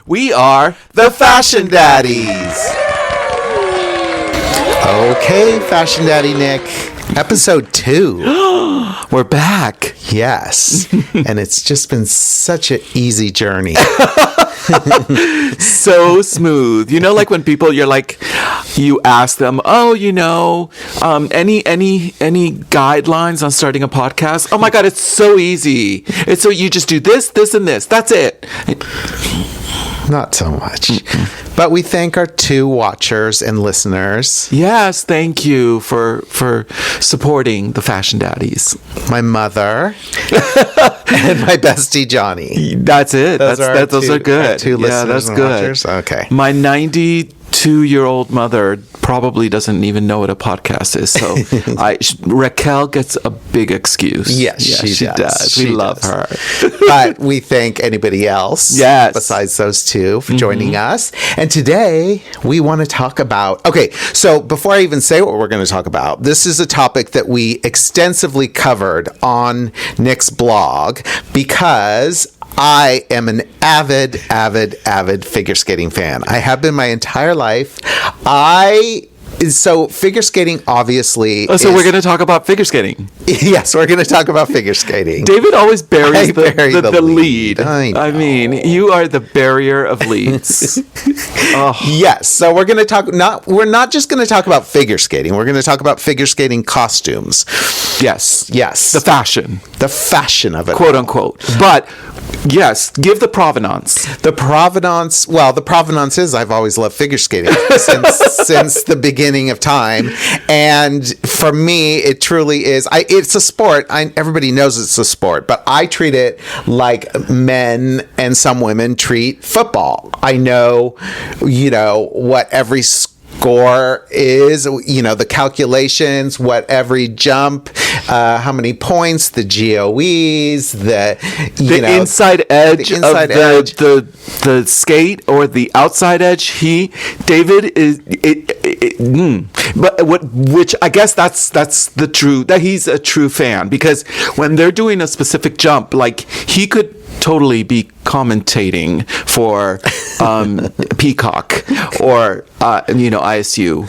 We are the Fashion Daddies. Okay, Fashion Daddy Nick. Episode 2. We're back. Yes. And it's just been such an easy journey. So smooth. You know, like when people, you ask them, any guidelines on starting a podcast? Oh my God, it's so easy. It's so you just do this, this, and this. That's it. Not so much. But we thank our 2 watchers and listeners. Yes, thank you for supporting the Fashion Daddies. My mother and my bestie Johnny. That's it. Those are good. 2 listeners that's and good. watchers. Okay. My 92-year-old mother probably doesn't even know what a podcast is. So Raquel gets a big excuse. Yes, she does. We love her. But we thank anybody else besides those 2 for joining us. And today we want to talk about, so before I even say what we're going to talk about, this is a topic that we extensively covered on Nick's blog because I am an avid figure skating fan. I have been my entire life. So figure skating obviously so we're going to talk about figure skating. Yes, we're going to talk about figure skating. David always buries the lead. I mean, you are the barrier of leads. Yes, so we're going to talk we're not just going to talk about figure skating. We're going to talk about figure skating costumes. Yes. The fashion of it. Quote unquote. But yes, give the provenance. The provenance is I've always loved figure skating since the beginning of time, and for me it truly is. It's a sport. Everybody knows it's a sport, but I treat it like men and some women treat football. I know, what every score is, the calculations, what every jump, how many points, the GOEs, the inside edge of the skate or the outside edge. David is which I guess that's the true, that he's a true fan, because when they're doing a specific jump, like he could totally be commentating for Peacock or ISU,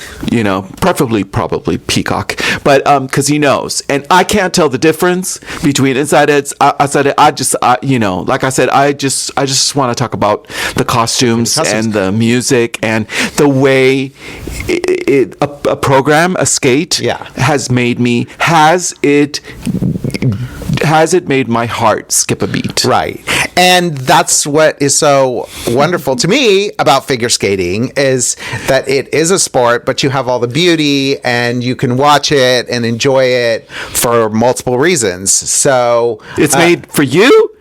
probably Peacock, but because he knows, and I can't tell the difference between inside edge, outside edge. Like I said, I just want to talk about the costumes and the music and the way a program, a skate, has it made my heart skip a beat. Right. And that's what is so wonderful to me about figure skating, is that it is a sport, but you have all the beauty and you can watch it and enjoy it for multiple reasons. So it's made for you,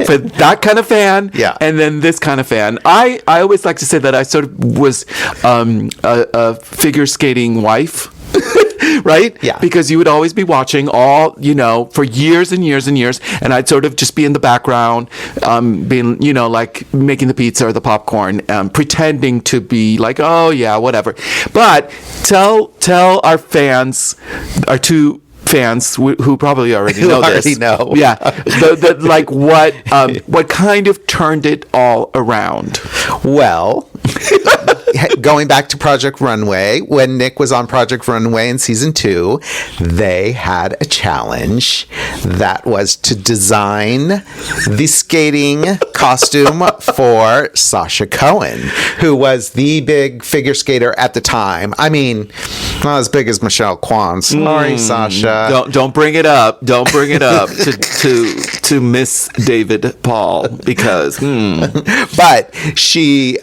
for that kind of fan, and then this kind of fan. I always like to say that I sort of was a figure skating wife. Right? Yeah. Because you would always be watching all, for years and years and years, and I'd sort of just be in the background, being, like making the pizza or the popcorn, pretending to be like, oh yeah, whatever. But tell our fans, our 2 fans who probably already know this. Yeah. What kind of turned it all around? Well, going back to Project Runway, when Nick was on Project Runway in season 2, they had a challenge that was to design the skating costume for Sasha Cohen, who was the big figure skater at the time. I mean, not as big as Michelle Kwan. Sorry, Sasha. Don't bring it up. Don't bring it up to Miss David Paul, because. But she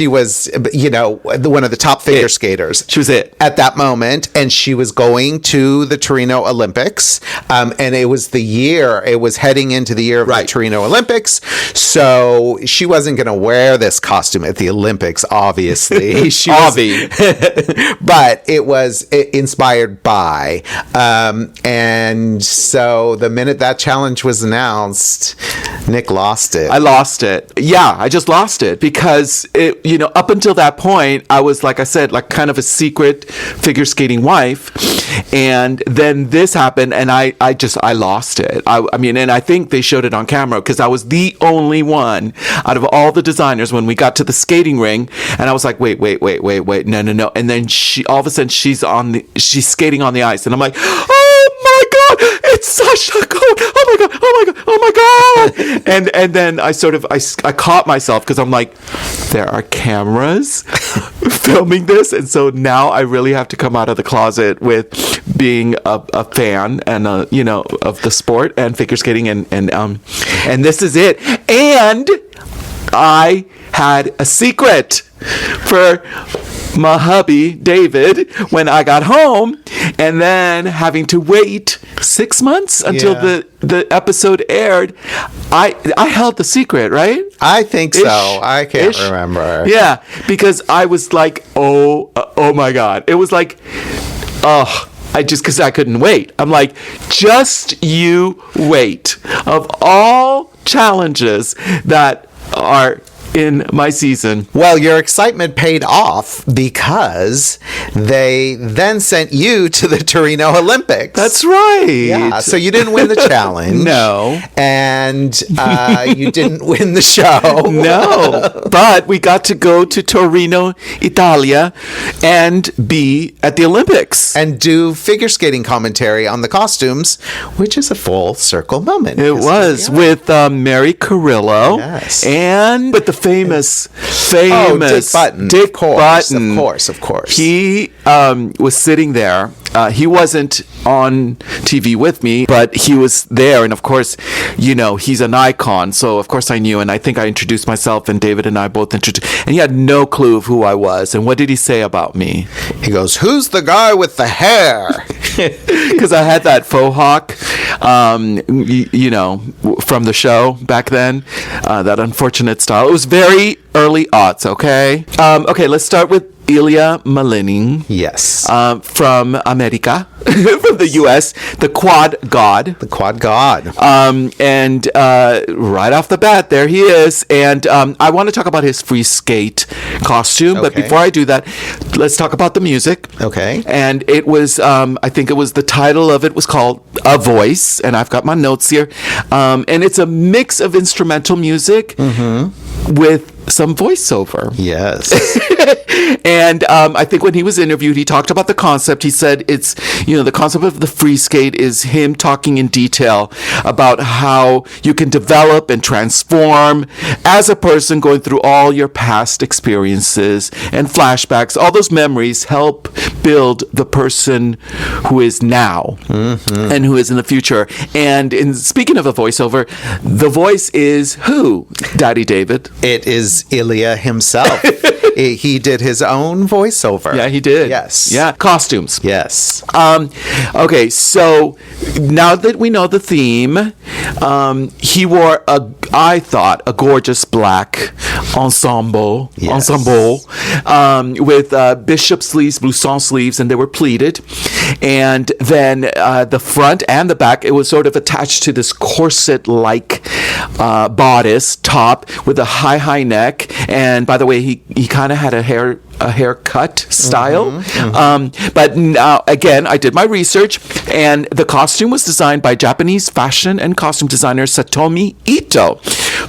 was, one of the top figure skaters. She was it at that moment, and she was going to the Torino Olympics, and it was heading into the year of the Torino Olympics. So she wasn't going to wear this costume at the Olympics, obviously. But it was inspired by, and so the minute that challenge was announced, Nick lost it. I lost it. Yeah, I just lost it because up until that point, I was, like I said, like kind of a secret figure skating wife. And then this happened and I lost it. I mean, and I think they showed it on camera because I was the only one out of all the designers when we got to the skating ring. And I was like, wait, no. And then all of a sudden she's skating on the ice. And I'm like, oh my God, it's Sasha Cohn. Oh my God. And then I caught myself because I'm like, there are cameras filming this. And so now I really have to come out of the closet with being a fan and of the sport and figure skating and this is it. And I had a secret for my hubby David when I got home, and then having to wait 6 months until the episode aired. I held the secret, right? I think so. I can't remember. Yeah, because I was like, oh my God. It was like, because I couldn't wait. I'm like, just you wait. Of all challenges that are in my season. Well, your excitement paid off because they then sent you to the Torino Olympics. That's right. Yeah, so you didn't win the challenge. No. And you didn't win the show. No. But we got to go to Torino, Italia, and be at the Olympics. And do figure skating commentary on the costumes, which is a full circle moment. It was with Mary Carrillo. Yes. And with the famous Dick Button. Dick Button. Of course. He was sitting there. He wasn't on TV with me, but he was there. And of course, he's an icon. So of course I knew. And I think I introduced myself, and David and I both introduced. And he had no clue of who I was. And what did he say about me? He goes, "Who's the guy with the hair?" Because I had that faux hawk, from the show back then, that unfortunate style. It was very early aughts, okay? Okay, let's start with Ilya Malining. Yes. From America, from the U.S., the Quad God. The Quad God. And right off the bat, there he is. And I want to talk about his free skate costume. Okay. But before I do that, let's talk about the music. Okay. And it was, I think it was, the title of it was called A Voice. And I've got my notes here. And it's a mix of instrumental music with some voiceover. Yes. And I think when he was interviewed, he talked about the concept. He said it's, the concept of the free skate is him talking in detail about how you can develop and transform as a person, going through all your past experiences and flashbacks. All those memories help build the person who is now and who is in the future. And speaking of the voiceover, the voice is who, Daddy David? It is Ilya himself. He did his own voiceover. Yeah, he did. Yes. Yeah. Costumes. Yes. Okay, so now that we know the theme, he wore I thought a gorgeous black ensemble with bishop sleeves, blouson sleeves, and they were pleated. And then the front and the back, it was sort of attached to this corset-like bodice top with a high neck. And by the way, he kind of had a haircut style. But now, again, I did my research, and the costume was designed by Japanese fashion and costume designer Satomi Ito,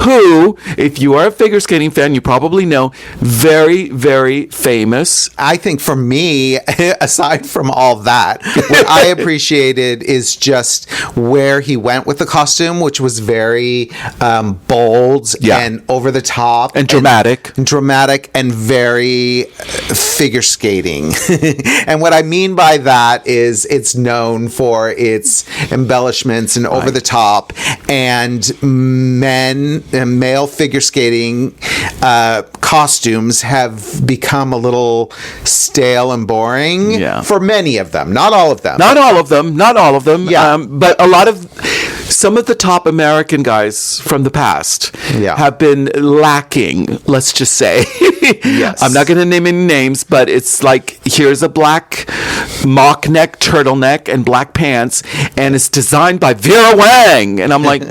who, if you are a figure skating fan, you probably know, very, very famous. I think for me, aside from all that, what I appreciated is just where he went with the costume, which was very bold and over the top. And dramatic. And very figure skating. And what I mean by that is it's known for its embellishments and over the top, and male figure skating costumes have become a little stale and boring Yeah. for many of them. Not all of them. Not all of them. Not all of them. Yeah. But some of the top American guys from the past Yeah. have been lacking, let's just say. Yes. I'm not going to name any names, but it's like, here's a black mock neck turtleneck and black pants, and it's designed by Vera Wang. And I'm like,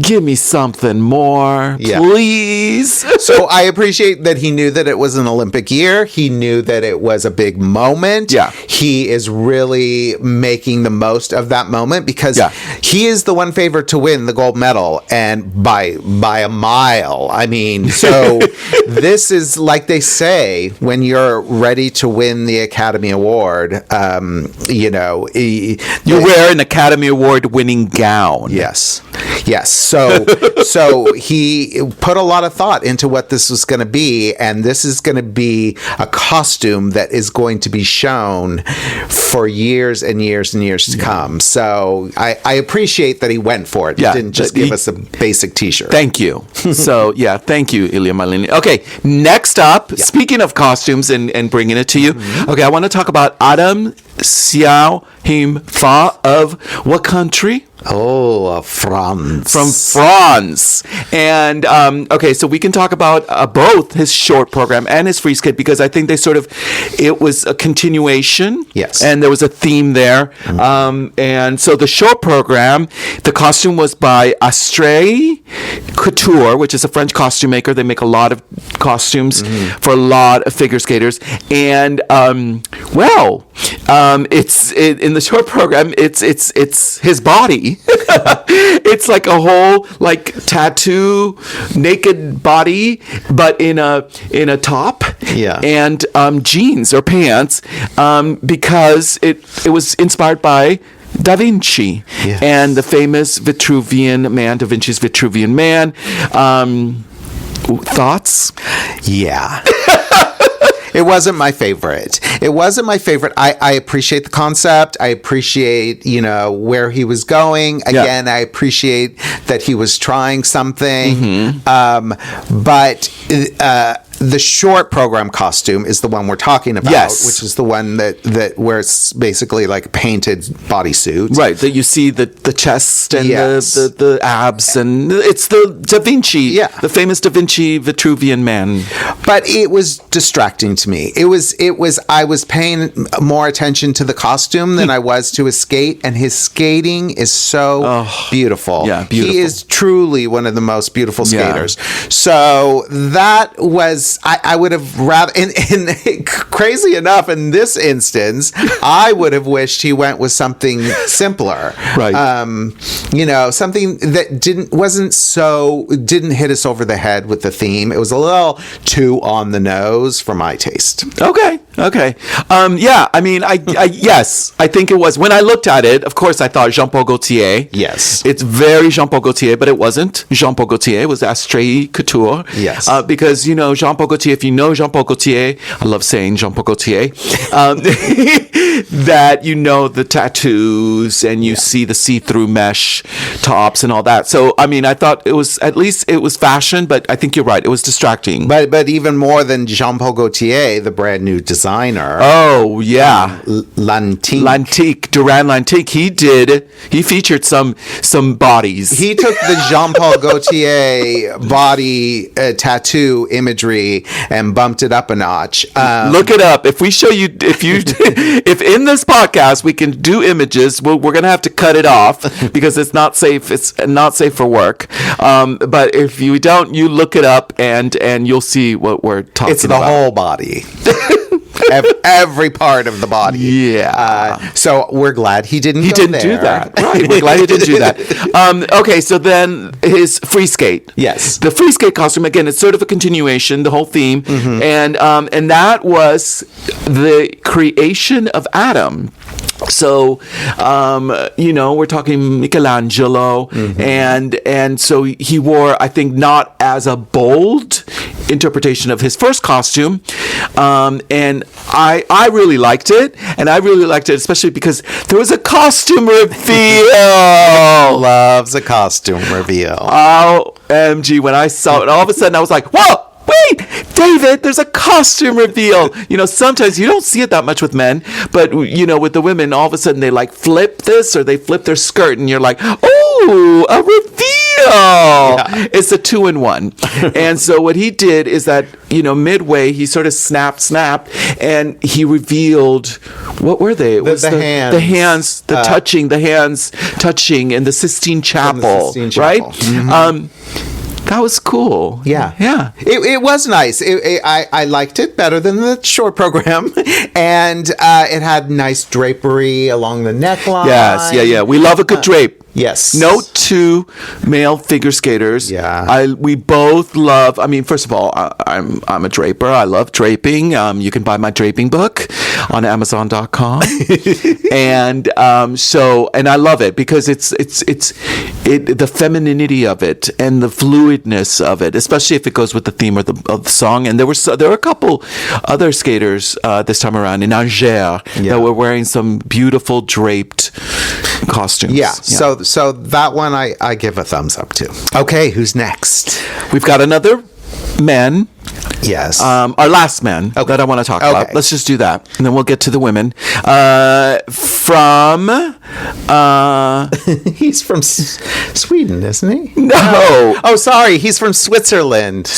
give me something more, Yeah. please. So I appreciate that he knew that it was an Olympic year. He knew that it was a big moment. Yeah. He is really making the most of that moment because Yeah. he is the one favorite to win the gold medal, and by a mile. I mean, so this is, like they say, when you're ready to win the Academy Award, you wear an Academy Award winning gown. Yes. So he put a lot of thought into what this was going to be, and this is going to be a costume that is going to be shown for years and years and years to come. So I appreciate that he went for it. Yeah. He didn't just give us a basic T-shirt. Thank you. So, yeah, thank you, Ilya Malini. Okay, next up, speaking of costumes and bringing it to you, okay, I want to talk about Adam Xiao Him Fa of what country? Oh, France. From France. And, okay, so we can talk about both his short program and his free skate because I think it was a continuation. Yes. And there was a theme there. And so the short program, the costume was by Astray Couture, which is a French costume maker. They make a lot of costumes for a lot of figure skaters. And, it's in the short program, it's his body. It's like a whole tattoo naked body, but in a top and jeans or pants, because it was inspired by Da Vinci and the famous Vitruvian Man, Da Vinci's Vitruvian Man. Thoughts? Yeah. It wasn't my favorite. I appreciate the concept. I appreciate, where he was going. Again, I appreciate that he was trying something. But the short program costume is the one we're talking about, which is the one that where it's basically like a painted bodysuit. Right, that you see the chest and the abs, and it's the Da Vinci, the famous Da Vinci Vitruvian Man. But it was distracting to me. It was I was paying more attention to the costume than I was to his skate, and his skating is so beautiful. Yeah, beautiful. He is truly one of the most beautiful skaters. So that was I would have rather, and crazy enough, in this instance, I would have wished he went with something simpler, right? Something that didn't hit us over the head with the theme. It was a little too on the nose for my taste. Okay. I mean, yes, I think it was. When I looked at it, of course, I thought Jean-Paul Gaultier. Yes. It's very Jean-Paul Gaultier, but it wasn't Jean-Paul Gaultier. It was Astray Couture. Yes. Because, Jean-Paul Gaultier, if you know Jean-Paul Gaultier, I love saying Jean-Paul Gaultier, that the tattoos and you see the see-through mesh tops and all that. So, I mean, I thought it was fashion, but I think you're right. It was distracting. But even more than Jean-Paul Gaultier, the brand new designer. Oh, yeah. Lantique. Duran Lantique. He featured some bodies. He took the Jean-Paul Gaultier body tattoo imagery and bumped it up a notch. Look it up. If we show you, if in this podcast we can do images, we're going to have to cut it off because it's not safe. It's not safe for work. But if you don't, you look it up and you'll see what we're talking about. It's the whole body. Every part of the body. Yeah. So we're glad he didn't do that. Right. We're glad he didn't do that. Okay. So then his free skate. Yes. The free skate costume, again, it's sort of a continuation, the whole theme. And that was the creation of Adam. So, we're talking Michelangelo, and so he wore, I think, not as a bold interpretation of his first costume, And I really liked it, and I really liked it especially because there was a costume reveal. Loves a costume reveal. OMG, when I saw it, all of a sudden I was like, whoa! Wait, David, there's a costume reveal. Sometimes you don't see it that much with men, but, with the women, all of a sudden they like flip this or they flip their skirt and you're like, oh, a reveal. Yeah. It's a 2-in-1. And so what he did is that, midway, he sort of snapped, and he revealed, what were they? It was the hands. The hands touching in the Sistine Chapel, right? Mm-hmm. That was cool. Yeah. It was nice. I liked it better than the short program. And it had nice drapery along the neckline. Yes, yeah. We love a good drape. Yes. Note to male figure skaters. Yeah. We both love, first of all, I'm a draper. I love draping. You can buy my draping book on Amazon.com. And and I love it because it's the femininity of it and the fluidness of it, especially if it goes with the theme of the song. And there were a couple other skaters this time around in Angers that were wearing some beautiful draped costumes. Yeah. So that one I give a thumbs up to. Okay, who's next? We've got another man. Yes. Our last man that I want to talk about. Let's just do that, and then we'll get to the women. He's from Sweden, isn't he? No. Oh, sorry. He's from Switzerland.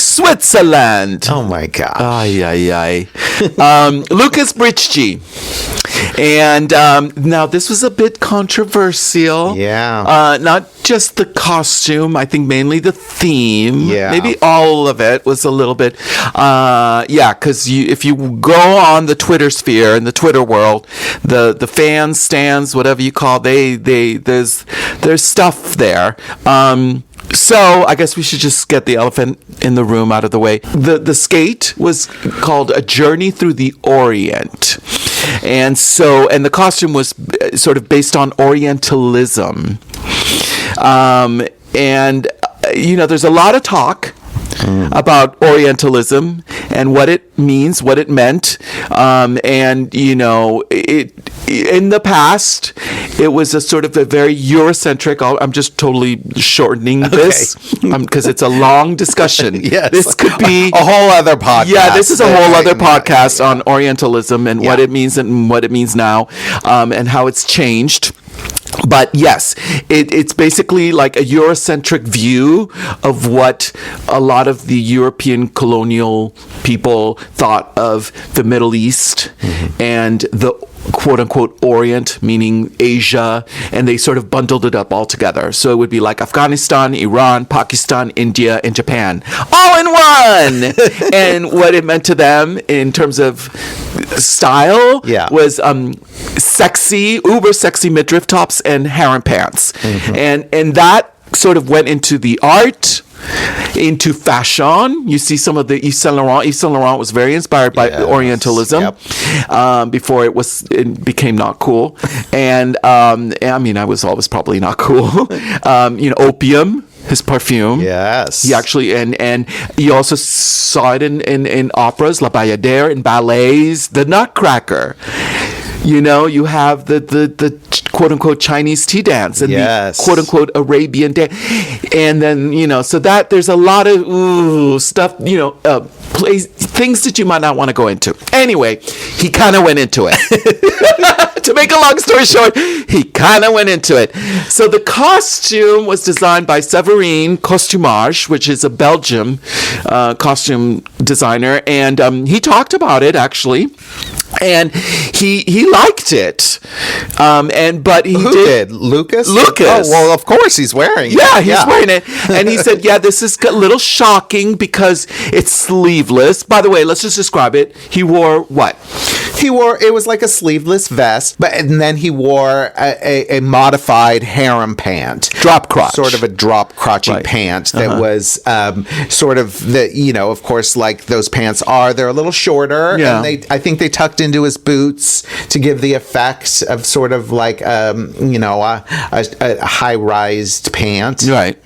Oh my God. Ay. Lucas Britschgi. And now this was a bit controversial. Yeah. Not just the costume. I think mainly the theme. Yeah. Maybe all of it was a little bit. Because if you go on the Twitter sphere and the Twitter world, the fans, stands, whatever you call, there's stuff there. So I guess we should just get the elephant in the room out of the way. The skate was called A Journey Through the Orient. And the costume was sort of based on Orientalism. There's a lot of talk about Orientalism and what it means, what it meant. In the past, it was a sort of a very Eurocentric. I'm just totally shortening this because it's a long discussion. Yes. This could be a whole other podcast. Yeah, this is a whole other podcast on Orientalism and what it means and what it means now, and how it's changed. But yes, it's basically like a Eurocentric view of what a lot of the European colonial people thought of the Middle East and the quote-unquote Orient, meaning Asia, and they sort of bundled it up all together. So it would be like Afghanistan, Iran, Pakistan, India, and Japan, all in one! And what it meant to them in terms of style was sexy, uber sexy midriff tops and harem pants. And that sort of went into the art, into fashion. You see some of the Yves Saint Laurent. Yves Saint Laurent was very inspired by Orientalism before it became not cool. And I was always probably not cool. Opium, his perfume. Yes. He actually, and you also saw it in operas, La Bayadère, in ballets, the Nutcracker. You have the quote-unquote Chinese tea dance and the quote-unquote Arabian dance. And then, so that there's a lot of stuff, things that you might not want to go into. Anyway, he kind of went into it. To make a long story short, he kind of went into it. So the costume was designed by Séverine Costumage, which is a Belgian costume designer. And he talked about it, actually. And he liked it, but who did Lucas? Oh, well, of course he's wearing it. Yeah, he's wearing it, and he said, "Yeah, this is a little shocking because it's sleeveless." By the way, let's just describe it. He wore what? It was like a sleeveless vest, and then he wore a modified harem pant. Drop crotch. Sort of a drop crotchy pant that was sort of of course, like those pants are, they're a little shorter. Yeah. And I think they tucked into his boots to give the effect of sort of like, a high-rised pant. Right.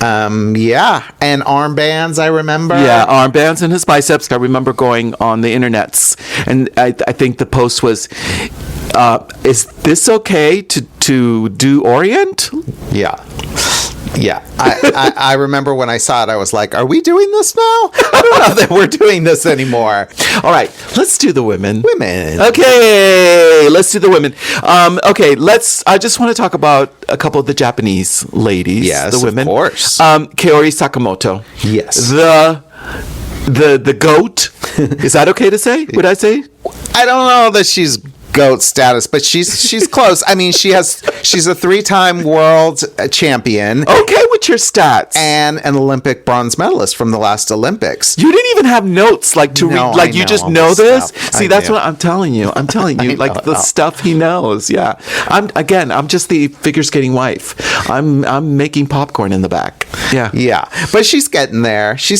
Yeah. And armbands, I remember. Yeah, armbands and his biceps. I remember going on the internets, and I think the post was, is this okay to do Orient? Yeah. Yeah, I remember when I saw it, I was like, are we doing this now? I don't know that we're doing this anymore. All right, let's do the women. Women. Okay, let's do the women. Okay, I just want to talk about a couple of the Japanese ladies. Yes, the women. of course. Kaori Sakamoto. Yes. The goat. Is that okay to say? Would I say? I don't know that she's GOAT status, but she's close. I mean, she's a 3-time world champion. Okay with your stats. And an Olympic bronze medalist from the last Olympics. You didn't even have notes to read. Like, you just know this. See, that's what I'm telling you. I'm telling you, like the stuff he knows. Yeah. I'm just the figure skating wife. I'm making popcorn in the back. Yeah. Yeah. But she's getting there. She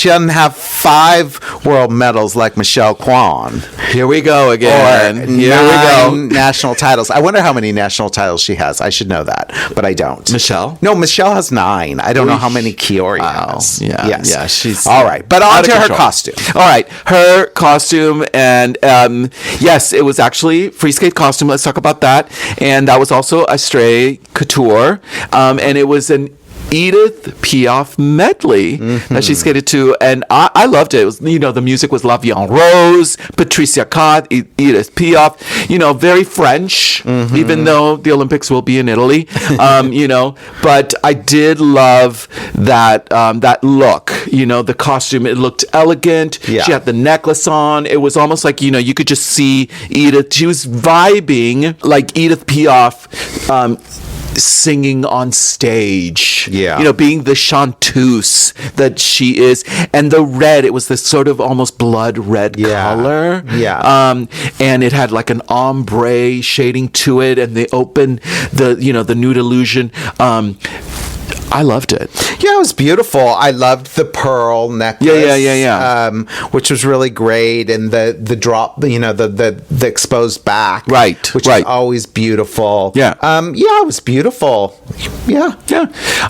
doesn't have 5 world medals like Michelle Kwan. Here we go again. Or 9 national titles. I wonder how many national titles she has. I should know that, but I don't. Michelle? No, Michelle has 9. I don't know how many Kiori has. Yeah. Yes. Yeah. She's all right. But on to her costume. All right. Her costume. And yes, it was actually free skate costume. Let's talk about that. And that was also a Stray Couture. And it was an Edith Piaf medley that she skated to, and I loved it. It was, the music was La Vie en Rose, Patricia Cott, Edith Piaf, very French, even though the Olympics will be in Italy, but I did love that look, the costume. It looked elegant. Yeah. She had the necklace on. It was almost like, you could just see Edith. She was vibing like Edith Piaf, singing on stage, being the chanteuse that she is, and the red, it was this sort of almost blood red color, and it had like an ombre shading to it, and they opened the nude illusion. I loved it. Yeah, it was beautiful. I loved the pearl necklace. Yeah. Which was really great, and the drop, the exposed back, right? Which is always beautiful. Yeah. It was beautiful. Yeah.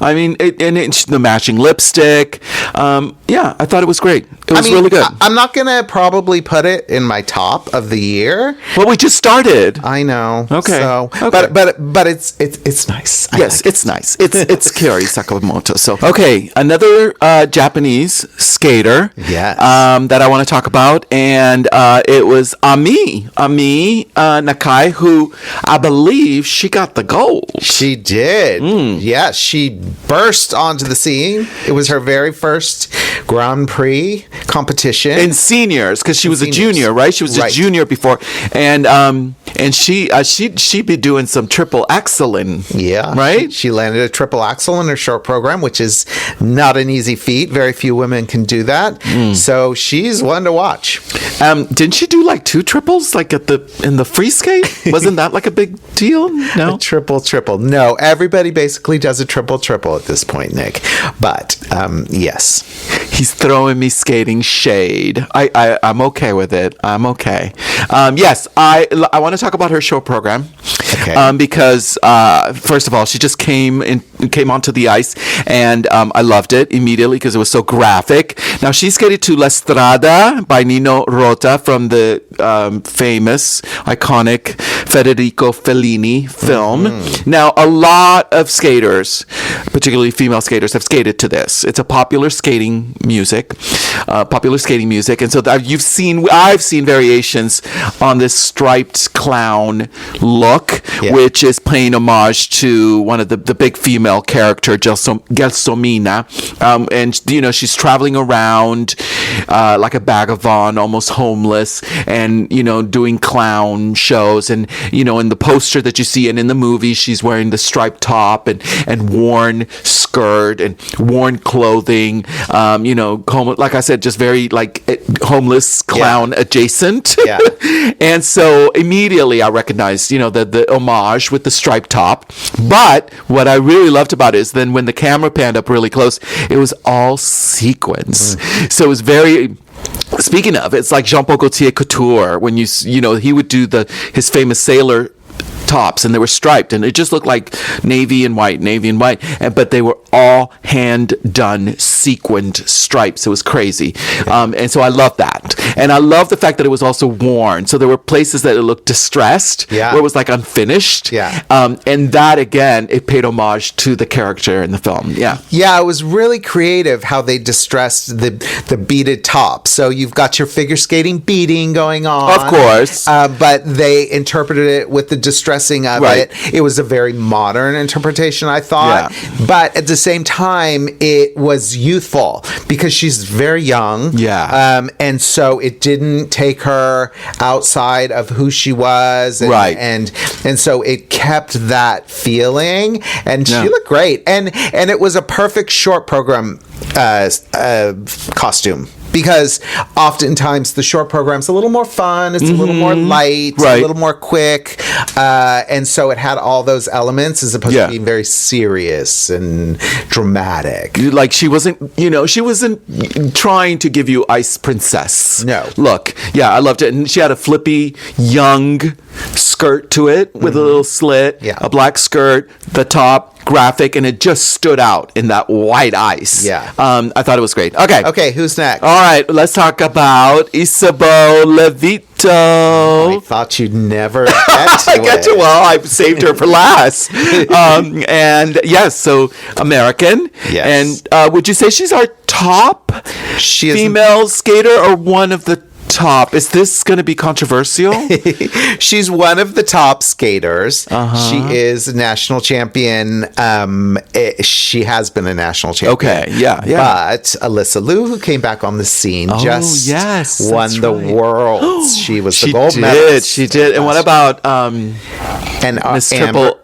I mean, the matching lipstick. I thought it was great. It was really good. I'm not gonna probably put it in my top of the year. Well, we just started. I know. Okay. So, okay. But it's nice. Yes, it's nice. It's Kaori Sakamoto. So, okay, another Japanese skater. Yes. That I want to talk about, and it was Ami Nakai, who I believe she got the gold. She did. Yes, she burst onto the scene. It was her very first Grand Prix competition in seniors, because she was a junior, right? She was a junior before, and she'd be doing some triple axeling. Yeah, right. She landed a triple axel in her short program, which is not an easy feat. Very few women can do that. So she's one to watch. Didn't she do like 2 triples, like in the free skate? Wasn't that like a big deal? No, a triple. No, everybody basically does a triple at this point, Nick. But yes, he's throwing me skating shade. I'm okay with it. I'm okay. Yes, I want to talk about her show program. Okay. Because first of all, she just came onto the ice, and I loved it immediately because it was so graphic. Now, she skated to La Strada by Nino Rota from the famous, iconic Federico Fellini film. Now, a lot of skaters, particularly female skaters, have skated to this. It's a popular skating music, and so I've seen variations on this striped clown look, which is paying homage to one of the big female character, Gelsomina, and she's traveling around like a vagabond, almost homeless, and doing clown shows, and in the poster that you see and in the movie, she's wearing the striped top and worn skirt and worn clothing, like I said, just very like homeless clown adjacent. Yeah. And so immediately I recognized, the homage with the striped top. But what I really loved about it is then when the camera panned up really close, it was all sequins. So it was very... Speaking of, it's like Jean-Paul Gaultier couture when he would do his famous sailor tops, and they were striped, and it just looked like navy and white, but they were all hand done sequined stripes. It was crazy. And so I love that, and I love the fact that it was also worn. So there were places that it looked distressed, where it was like unfinished. And that again, it paid homage to the character in the film. It was really creative how they distressed the beaded top. So you've got your figure skating beading going on, of course, but they interpreted it with the distressing of it. It was a very modern interpretation, I thought, but at the same time, it was youthful because she's very young. And so it didn't take her outside of who she was, and so it kept that feeling, and she looked great, and it was a perfect short program costume. Because oftentimes the short program's a little more fun, it's a little more light, a little more quick, and so it had all those elements as opposed to being very serious and dramatic. Like she wasn't trying to give you Ice Princess. No. Look, I loved it. And she had a flippy, young skirt to it with a little slit, a black skirt, the top, graphic, and it just stood out in that white ice. I thought it was great. Okay, who's next? All right, let's talk about Isabeau Levito. I thought you'd never get to it. Well, I saved her for last. So American. Yes. And would you say she's our top female skater or one of the top? Is this going to be controversial? She's one of the top skaters. She is a national champion. She has been a national champion. But Alyssa Liu, who came back on the scene, won the world. She was the gold medalist. She did. And what about Miss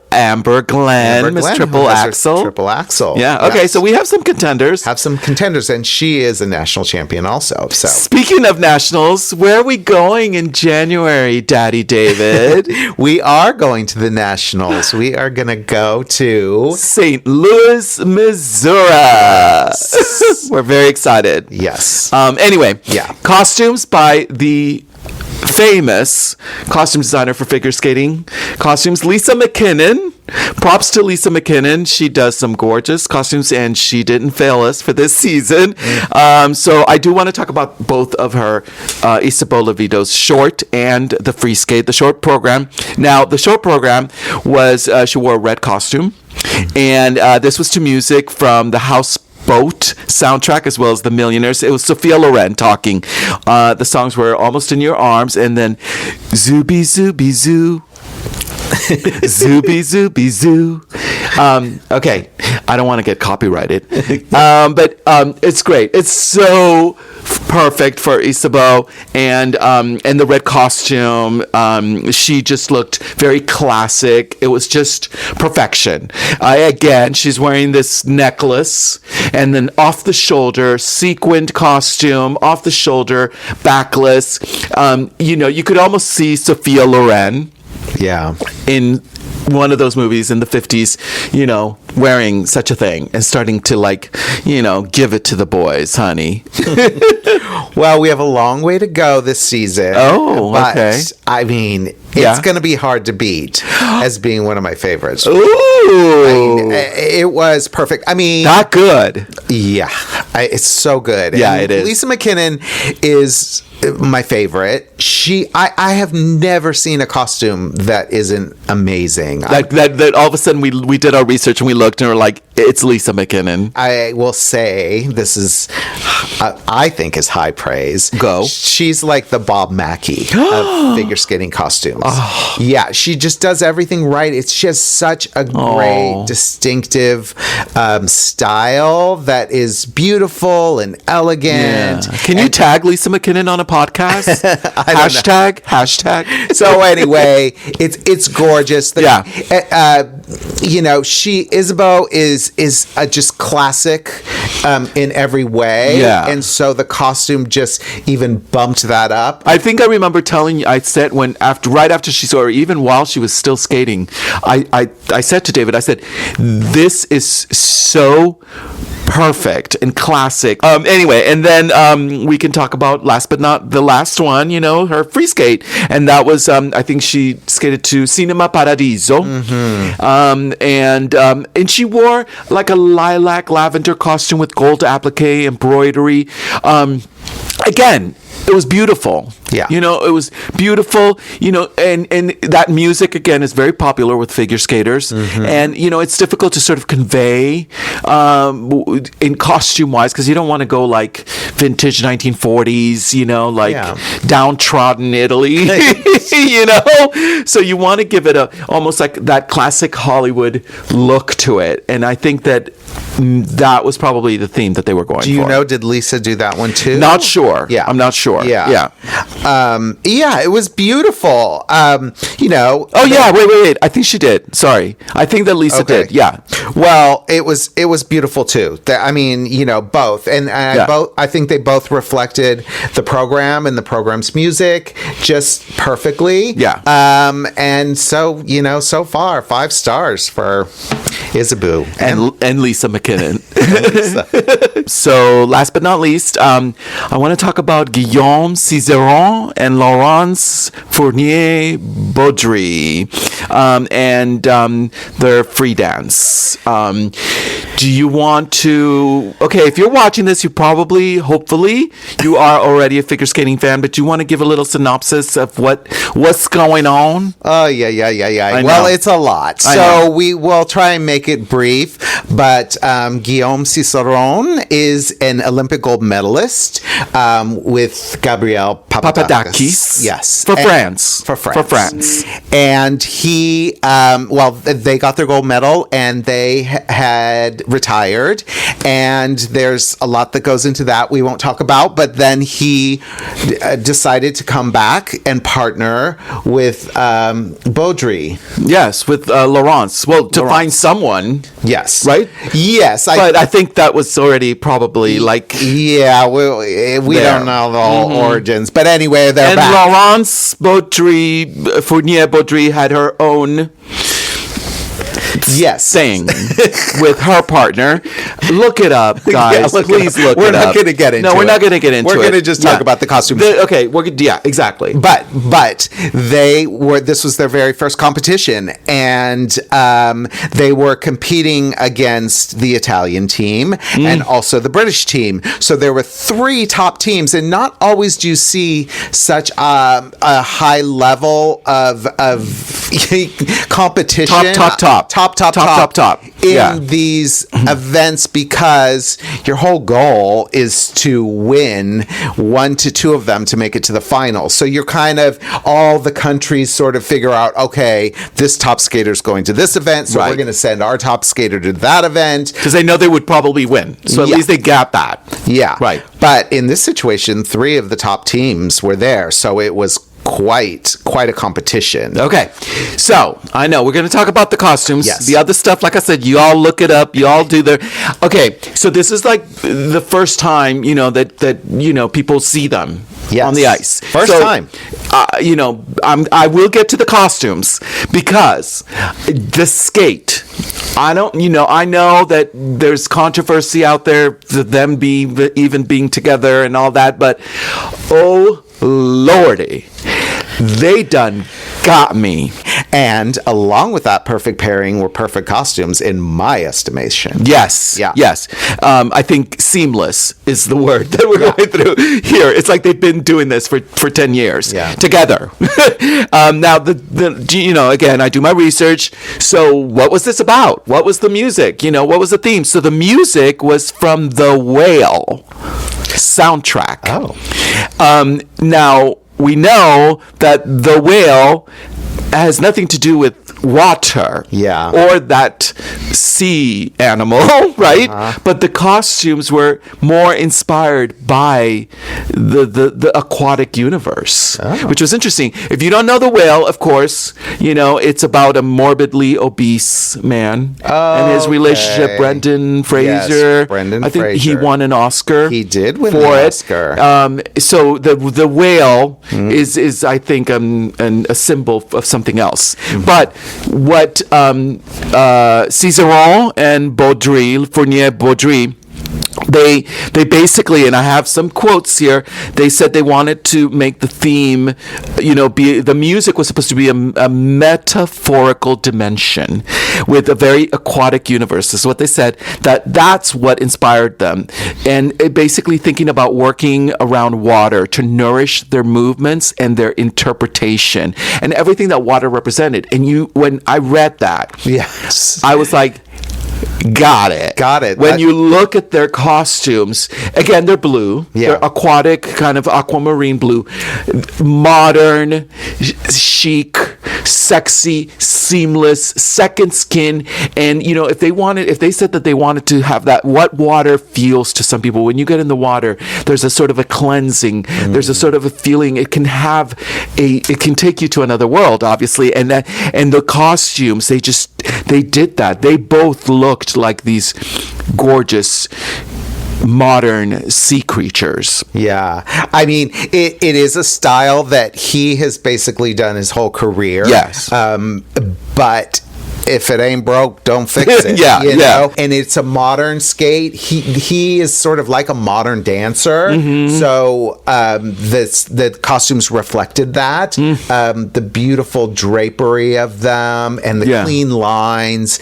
Amber Glenn, Miss Triple Axel. Triple Axel. So we have some contenders. And she is a national champion also. So speaking of nationals, where are we going in January, Daddy David? We are going to the nationals. We are going to go to St. Louis, Missouri. We're very excited. Yes. Costumes by the famous costume designer for figure skating costumes, Lisa McKinnon. Props to Lisa McKinnon. She does some gorgeous costumes, and she didn't fail us for this season. So I do want to talk about both of her, Isabeau Levito's short and the free skate, the short program. Now, the short program was she wore a red costume, and this was to music from the House Boat soundtrack as well as the Millionaires. It was Sophia Loren talking. The songs were Almost in Your Arms and then Zooby Zooby Zoo. Zooby Zooby Zoo. Okay, I don't want to get copyrighted, but it's great. It's so perfect for Isabeau, and the red costume. She just looked very classic. It was just perfection. Again, she's wearing this necklace, and then off the shoulder sequined costume, off the shoulder backless. You could almost see Sophia Loren. In one of those movies in the 50s, wearing such a thing and starting to give it to the boys, honey. Well, we have a long way to go this season. Okay. I mean, it's going to be hard to beat as being one of my favorites. Ooh. It was perfect. I mean, not good. Yeah. It's so good. It is. Lisa McKinnon is my favorite. I have never seen a costume that isn't amazing. That all of a sudden we did our research and we looked and we're like, it's Lisa McKinnon. I will say this is, I think, is high praise. Go. She's like the Bob Mackie of figure skating costumes. Yeah, she just does everything right. She has such a great, distinctive style that is beautiful and elegant. Yeah. Can you tag Lisa McKinnon on a podcast? Hashtag. So anyway, it's gorgeous. Isabeau is a just classic in every way. Yeah. And so the costume just even bumped that up. I think I remember telling you, I said right after she saw her, even while she was still skating, I said to David, I said, this is so perfect and classic. Anyway, and then we can talk about last but not the last one, her free skate. And that was, I think she skated to Cinema Paradiso. And she wore like a lilac lavender costume with gold applique embroidery. Again, it was beautiful. Yeah. It was beautiful, and that music, again, is very popular with figure skaters. And, it's difficult to sort of convey in costume-wise, because you don't want to go like vintage 1940s, downtrodden Italy, So you want to give it almost like that classic Hollywood look to it. And I think that was probably the theme that they were going for. Do you know, did Lisa do that one too? Not sure. Yeah. I'm not sure. Yeah. It was beautiful. Oh yeah, wait. I think she did. Sorry. I think that Lisa did. Yeah. Well, it was beautiful too. Both. And I think they both reflected the program and the program's music just perfectly. Yeah. And so, so far 5 stars for Isabeau and Lisa McKinnon. So last but not least, I want to talk about Guillaume Cizeron and Laurence Fournier-Baudry and their free dance. Do you want to... Okay, if you're watching this, hopefully, you are already a figure skating fan, but do you want to give a little synopsis of what's going on? Oh, yeah. Well, it's a lot. So we will try and make it brief, but Guillaume Cizeron is an Olympic gold medalist with Gabriel Papadakis. Yes. For France. And he, they got their gold medal and they had retired. And there's a lot that goes into that we won't talk about. But then he decided to come back and partner with Baudry. Yes, with Laurence. Well, to find someone. Yes. Right? Yes. But I think that was already probably like... Yeah, we don't know the whole origins. But anyway, they're back. And Laurence Fournier-Baudry had her own... thing with her partner. Look it up, guys. Please look it up. We're not going to get into it. No, we're not going to get into it. We're going to just talk about the costumes. Exactly. But this was their very first competition, and they were competing against the Italian team and also the British team. So there were 3 top teams, and not always do you see such a high level of competition. Top. In these events, because your whole goal is to win 1 to 2 of them to make it to the final. So you're kind of, all the countries sort of figure out, okay, this top skater's going to this event, so we're going to send our top skater to that event. Because they know they would probably win. So at least they got that. Yeah. Right. But in this situation, 3 of the top teams were there. So it was quite a competition. Okay. So, I know we're going to talk about the costumes. Yes. The other stuff, like I said, you all look it up. You all do their... Okay. So this is like the first time, that people see them on the ice. First time. I will get to the costumes because the skate... I know that there's controversy out there to them even being together and all that, but oh Lordy, they done got me. And along with that perfect pairing were perfect costumes, in my estimation. Yes. Yeah. Yes. I think seamless is the word that we're going through here. It's like they've been doing this for 10 years together. Now, again, I do my research. So what was this about? What was the music? What was the theme? So the music was from the Whale soundtrack. Oh. Now, we know that the Whale has nothing to do with water, Yeah. or that sea animal, right? But the costumes were more inspired by the aquatic universe, which was interesting. If you don't know The Whale, of course, it's about a morbidly obese man and his relationship. Brendan Fraser, Brendan I think he Fraser. won an Oscar. He did win for the it. Oscar. So the whale is I think a symbol of something else. But what Cizeron and Fournier Baudry, they basically, and I have some quotes here, they said they wanted to make the theme, be the music was supposed to be a metaphorical dimension with a very aquatic universe. This is what they said, that's what inspired them. And basically thinking about working around water to nourish their movements and their interpretation and everything that water represented. And when I read that, Yes. I was like, got it. When you look at their costumes, again, they're blue. Yeah. They're aquatic, kind of aquamarine blue, modern, chic, sexy, seamless, second skin. And if they said that they wanted to have that, what water feels to some people. When you get in the water, there's a sort of a cleansing. There's a sort of a feeling. It can take you to another world, obviously. And the costumes, they did that. They both looked like these gorgeous modern sea creatures. Yeah. I mean, it is a style that he has basically done his whole career. Yes. But if it ain't broke, don't fix it. Yeah, you yeah. know? And it's a modern skate. He is sort of like a modern dancer. So the costumes reflected that. The beautiful drapery of them and the clean lines.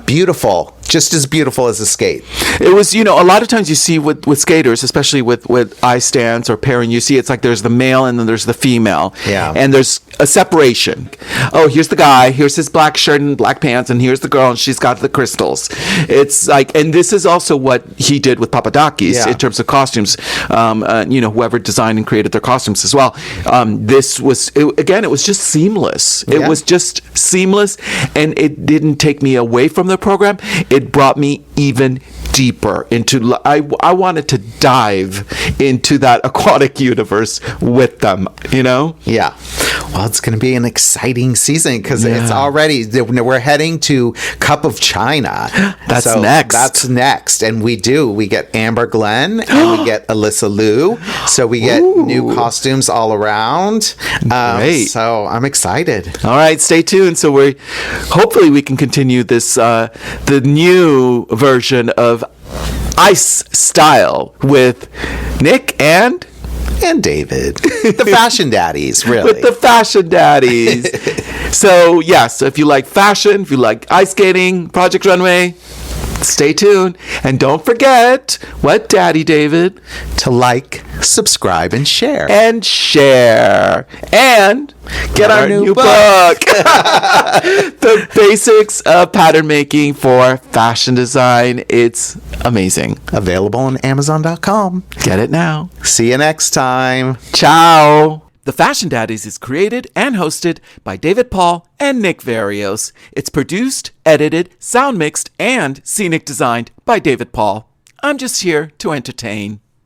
Beautiful. Just as beautiful as a skate. It was, a lot of times you see with skaters, especially with eye stands or pairing, you see it's like there's the male and then there's the female. Yeah. And there's a separation. Oh, here's the guy, here's his black shirt and black pants, and here's the girl, and she's got the crystals. It's like, and this is also what he did with Papadakis in terms of costumes. Whoever designed and created their costumes as well. It was just seamless. It was just seamless, and it didn't take me away from the program. It brought me even deeper into. I wanted to dive into that aquatic universe with them. Yeah. Well, it's going to be an exciting season because it's already, we're heading to Cup of China. That's next. That's next. And we get Amber Glenn and we get Alyssa Liu. So we get new costumes all around. Great. So I'm excited. All right, stay tuned. So hopefully we can continue this, the new version of Ice Style with Nick and David. The Fashion Daddies, really. With the Fashion Daddies. So if you like fashion, if you like ice skating, Project Runway, stay tuned. And don't forget, what, Daddy David? To like, subscribe, and share. And get our new book. The Basics of Pattern Making for Fashion Design. It's amazing. Available on Amazon.com. Get it now. See you next time. Ciao. The Fashion Daddies is created and hosted by David Paul and Nick Varios. It's produced, edited, sound mixed, and scenic designed by David Paul. I'm just here to entertain.